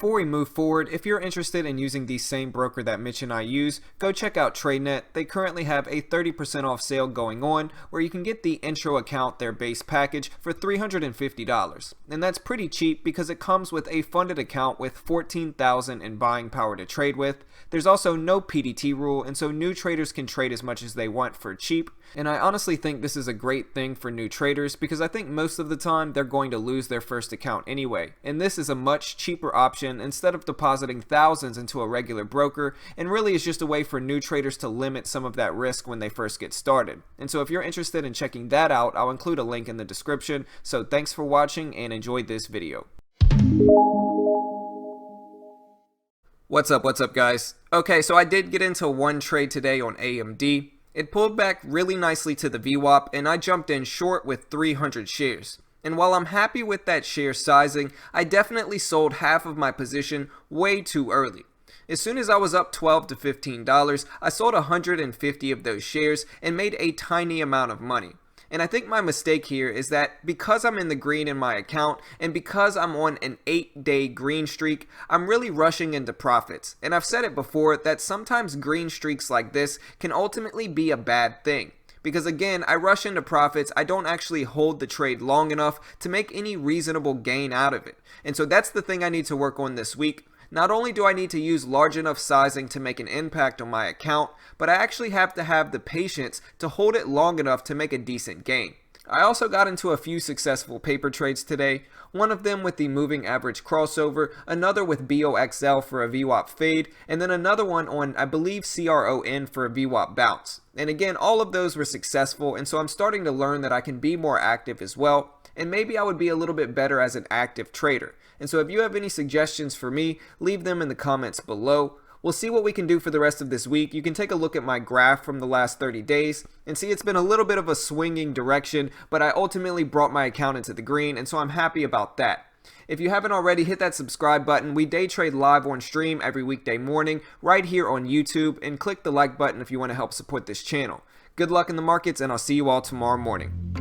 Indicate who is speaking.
Speaker 1: before we move forward, if you're interested in using the same broker that Mitch and I use, go check out TradeNet. They currently have a 30% off sale going on where you can get the intro account, their base package, for $350. And that's pretty cheap because it comes with a funded account with 14,000 in buying power to trade with. There's also no PDT rule, and so new traders can trade as much as they want for cheap. And I honestly think this is a great thing for new traders because I think most of the time they're going to lose their first account anyway. And this is a much cheaper option instead of depositing thousands into a regular broker, and really is just a way for new traders to limit some of that risk when they first get started. And so if you're interested in checking that out, I'll include a link in the description. So thanks for watching and enjoy this video. What's up guys? Okay, so I did get into one trade today on AMD. It pulled back really nicely to the VWAP and I jumped in short with 300 shares. And while I'm happy with that share sizing, I definitely sold half of my position way too early. As soon as I was up $12 to $15, I sold 150 of those shares and made a tiny amount of money. And I think my mistake here is that because I'm in the green in my account and because I'm on an 8-day green streak, I'm really rushing into profits. And I've said it before that sometimes green streaks like this can ultimately be a bad thing. Because again, I rush into profits, I don't actually hold the trade long enough to make any reasonable gain out of it. And so that's the thing I need to work on this week. Not only do I need to use large enough sizing to make an impact on my account, but I actually have to have the patience to hold it long enough to make a decent gain. I also got into a few successful paper trades today, one of them with the moving average crossover, another with BOXL for a VWAP fade, and then another one on, I believe, CRON for a VWAP bounce. And again, all of those were successful, and so I'm starting to learn that I can be more active as well, and maybe I would be a little bit better as an active trader. And so if you have any suggestions for me, leave them in the comments below. We'll see what we can do for the rest of this week. You can take a look at my graph from the last 30 days and see it's been a little bit of a swinging direction, but I ultimately brought my account into the green, and so I'm happy about that. If you haven't already, hit that subscribe button. We day trade live on stream every weekday morning right here on YouTube, and click the like button if you want to help support this channel. Good luck in the markets, and I'll see you all tomorrow morning.